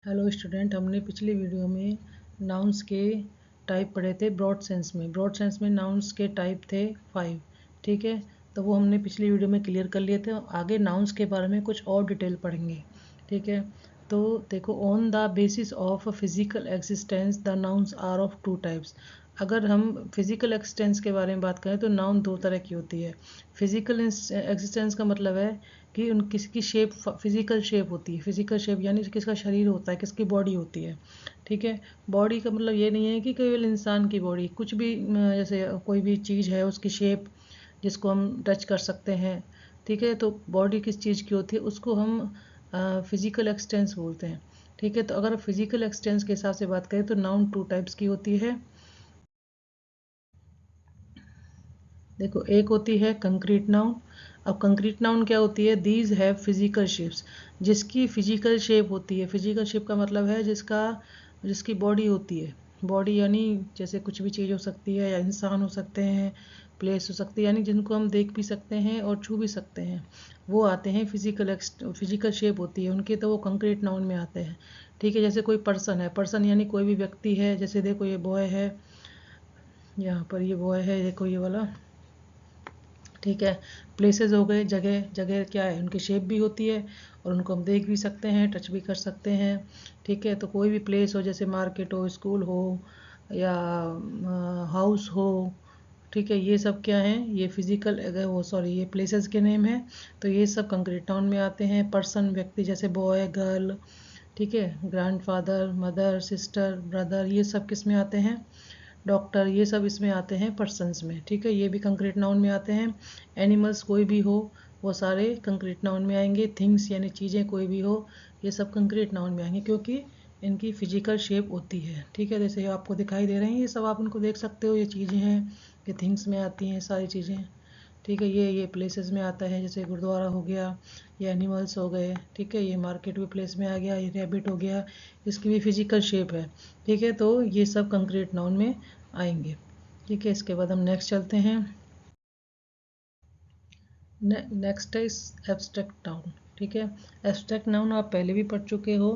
Hello student, हमने पिछली video में नाउन्स के टाइप पढ़े थे। ब्रॉड सेंस में नाउन्स के टाइप थे 5। ठीक है, तो वो हमने पिछली वीडियो में क्लियर कर लिए थे। आगे नाउन्स के बारे में कुछ और डिटेल पढ़ेंगे। ठीक है, तो देखो, on the basis of physical existence the nouns are of 2 types. अगर हम फिजिकल एक्सिस्टेंस के बारे में बात करें तो नाउन 2 तरह की होती है। फिजिकल एक्सिस्टेंस का मतलब है कि उन किसकी शेप फिजिकल शेप होती है। फिजिकल शेप यानी किसका शरीर होता है, किसकी बॉडी होती है। ठीक है, बॉडी का मतलब ये नहीं है कि केवल इंसान की बॉडी, कुछ भी जैसे कोई भी चीज़ है उसकी शेप जिसको हम टच कर सकते हैं। ठीक है, तो बॉडी किस चीज़ की होती है उसको हम फिजिकल एक्सटेंस बोलते हैं। ठीक है, तो अगर फिजिकल एक्सटेंस के हिसाब से बात करें तो नाउन 2 टाइप्स की होती है। देखो, एक होती है कंक्रीट नाउन। अब कंक्रीट नाउन क्या होती है? दीज हैव फिजिकल शेप्स, जिसकी फिजिकल शेप होती है। फिजिकल शेप का मतलब है जिसकी बॉडी होती है। बॉडी यानी जैसे कुछ भी चीज़ हो सकती है, या इंसान हो सकते हैं, प्लेस हो सकती है, यानी जिनको हम देख भी सकते हैं और छू भी सकते हैं, वो आते हैं फिजिकल शेप होती है उनकी, तो वो कंक्रीट नाउन में आते हैं। ठीक है, जैसे कोई पर्सन है, पर्सन यानी कोई भी व्यक्ति है। जैसे देखो, ये बॉय है, यहाँ पर ये बॉय है, देखो ये वाला। ठीक है, प्लेसेस हो गए, जगह। जगह क्या है? उनकी शेप भी होती है और उनको हम देख भी सकते हैं, टच भी कर सकते हैं। ठीक है, तो कोई भी प्लेस हो, जैसे मार्केट हो, स्कूल हो, या हाउस हो। ठीक है, ये सब क्या है? ये फिजिकल, वो सॉरी, ये प्लेसेस के नेम है। तो ये सब कंक्रीट टाउन में आते हैं। पर्सन व्यक्ति, जैसे बॉय, गर्ल। ठीक है, ग्रैंडफादर, मदर, सिस्टर, ब्रदर, ये सब किस में आते हैं? डॉक्टर, ये सब इसमें आते हैं पर्सन्स में। ठीक है, ये भी कंक्रीट नाउन में आते हैं। एनिमल्स कोई भी हो, वो सारे कंक्रीट नाउन में आएंगे। थिंग्स यानी चीज़ें कोई भी हो, ये सब कंक्रीट नाउन में आएंगे, क्योंकि इनकी फिजिकल शेप होती है। ठीक है, जैसे आपको दिखाई दे रहे हैं, ये सब आप इनको देख सकते हो, ये चीज़ें हैं, ये थिंग्स में आती हैं सारी चीज़ें। ठीक है, ये प्लेसेस में आता है, जैसे गुरुद्वारा हो गया, ये एनिमल्स हो गए। ठीक है, ये मार्केट भी प्लेस में आ गया, ये रैबिट हो गया, इसकी भी फिजिकल शेप है। ठीक है, तो ये सब कंक्रीट नाउन में आएंगे। ठीक है, इसके बाद हम नेक्स्ट चलते हैं। नेक्स्ट है एब्स्ट्रैक्ट नाउन। ठीक है, एब्स्ट्रैक्ट नाउन आप पहले भी पढ़ चुके हो,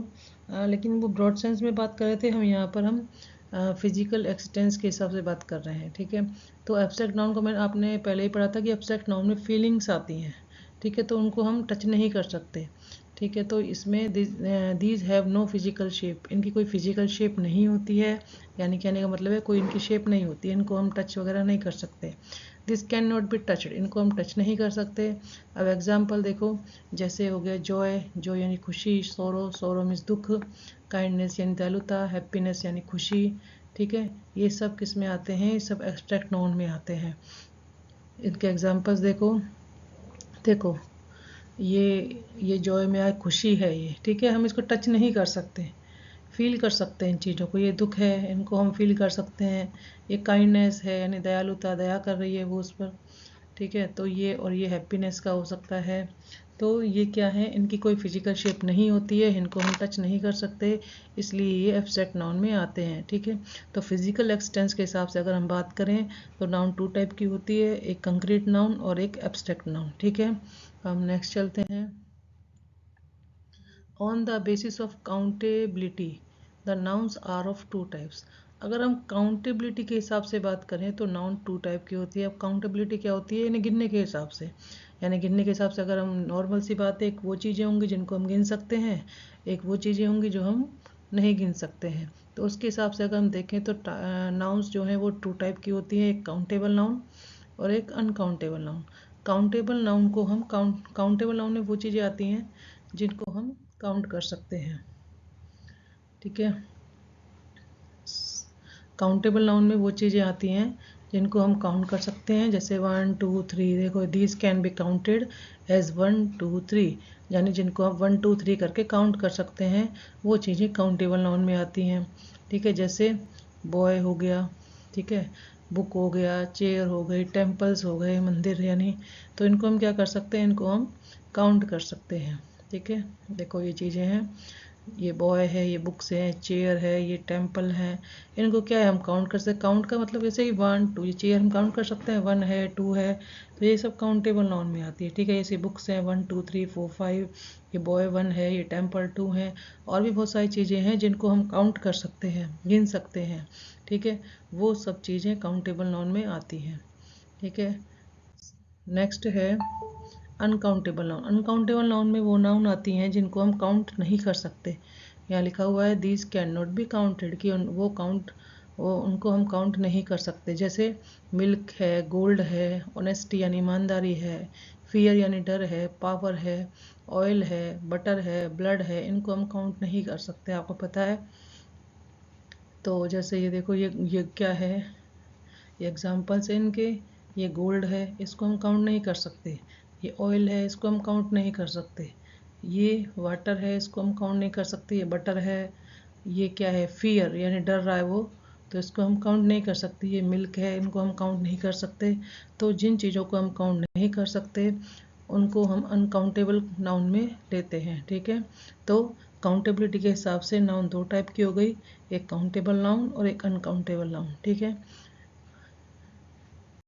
लेकिन वो ब्रॉड सेंस में बात कर रहे थे। यहाँ पर हम फिजिकल एक्सटेंस के हिसाब से बात कर रहे हैं। ठीक है, तो एब्स्ट्रैक्ट नाउन को मैंने आपने पहले ही पढ़ा था कि एब्स्ट्रैक्ट नाउन में फीलिंग्स आती हैं। ठीक है, तो उनको हम टच नहीं कर सकते। ठीक है, तो इसमें these have no physical shape, इनकी कोई फिजिकल शेप नहीं होती है। यानी कहने का मतलब है कोई इनकी शेप नहीं होती है, इनको हम टच वगैरह नहीं कर सकते। This can not be touched, इनको हम टच नहीं कर सकते। अब एग्जाम्पल देखो, जैसे हो गया जॉय, जॉय यानी खुशी, सोरो, सोरो मीन्स दुख, काइंडनेस यानी दयालुता, हैप्पीनेस यानी खुशी। ठीक है, ये सब किस में आते हैं? ये सब एब्स्ट्रैक्ट नाउन में आते हैं। इनके एग्जाम्पल्स देखो। देखो, ये जॉय में आए, खुशी है ये। ठीक है, हम इसको टच नहीं कर सकते, फील कर सकते हैं इन चीज़ों को। ये दुख है, इनको हम फील कर सकते हैं। ये काइंडनेस है, यानी दयालुता, दया कर रही है वो उस पर। ठीक है, तो ये हैप्पीनेस का हो सकता है। तो ये क्या है? इनकी कोई फिजिकल शेप नहीं होती है, इनको हम टच नहीं कर सकते, इसलिए ये एब्स्ट्रैक्ट नाउन में आते हैं। ठीक है, तो फिजिकल एक्सटेंस के हिसाब से अगर हम बात करें तो नाउन 2 टाइप की होती है, एक कंक्रीट नाउन और एक एब्स्ट्रैक्ट नाउन। ठीक है, हम नेक्स्ट चलते हैं। On the basis of countability the nouns are of 2 types. अगर हम काउंटेबिलिटी के हिसाब से बात करें तो नाउन 2 टाइप की होती है। अब काउंटेबिलिटी क्या होती है? यानी गिनने के हिसाब से। यानी गिनने के हिसाब से अगर हम नॉर्मल सी बात है, एक वो चीज़ें होंगी जिनको हम गिन सकते हैं, एक वो चीज़ें होंगी जो हम नहीं गिन सकते हैं। तो उसके हिसाब से अगर हम देखें तो नाउन्स जो हैं वो 2 टाइप की होती है, एक काउंटेबल नाउन और एक अनकाउंटेबल नाउन। काउंटेबल नाउन को हम काउंटेबल नाउन में वो चीज़ें आती हैं जिनको हम काउंट कर सकते हैं। ठीक है, काउंटेबल नाउन में वो चीज़ें आती हैं जिनको हम काउंट कर सकते हैं, जैसे 1 2 3। देखो, these can be counted as 1 2 3, यानी जिनको आप 1 2 3 करके काउंट कर सकते हैं, वो चीज़ें काउंटेबल नाउन में आती हैं। ठीक है, जैसे बॉय हो गया, ठीक है, बुक हो गया, चेयर हो गई, टेम्पल्स हो गए, मंदिर यानी। तो इनको हम क्या कर सकते हैं? इनको हम काउंट कर सकते हैं। ठीक है, देखो ये चीज़ें हैं। ये बॉय है, ये बुक्स है, चेयर है, ये टेम्पल है, इनको क्या है हम काउंट कर सकते। काउंट का मतलब जैसे कि 1 2, ये चेयर हम काउंट कर सकते हैं, 1 है 2 है, तो ये सब काउंटेबल नाउन में आती है। ठीक है, जैसे बुक्स हैं 1 2 3 4 5, ये बॉय 1 है, ये टेम्पल 2 है, और भी बहुत सारी चीज़ें हैं जिनको हम काउंट कर सकते हैं, गिन सकते हैं। ठीक है, वो सब चीज़ें काउंटेबल नाउन में आती हैं। ठीक है, नेक्स्ट है अनकाउंटेबल नाउन। अनकाउंटेबल नाउन में वो नाउन आती हैं जिनको हम काउंट नहीं कर सकते। यहाँ लिखा हुआ है these can not be counted, कि वो उनको हम काउंट नहीं कर सकते। जैसे मिल्क है, गोल्ड है, ऑनेस्टी यानी ईमानदारी है, फियर यानी डर है, पावर है, ऑयल है, बटर है, ब्लड है, इनको हम काउंट नहीं कर सकते, आपको पता है। तो जैसे ये देखो, ये क्या है, ये एग्जाम्पल्स हैं इनके। ये गोल्ड है, इसको हम काउंट नहीं कर सकते। ये ऑयल है, इसको हम काउंट नहीं कर सकते। ये वाटर है, इसको हम काउंट नहीं कर सकते। ये बटर है। ये क्या है, फियर यानी डर रहा है वो, तो इसको हम काउंट नहीं कर सकते। ये मिल्क है, इनको हम काउंट नहीं कर सकते। तो जिन चीज़ों को हम काउंट नहीं कर सकते उनको हम अनकाउंटेबल नाउन में लेते हैं। ठीक है, तो काउंटेबिलिटी के हिसाब से नाउन दो टाइप की हो गई, एक काउंटेबल नाउन और एक अनकाउंटेबल नाउन। ठीक है,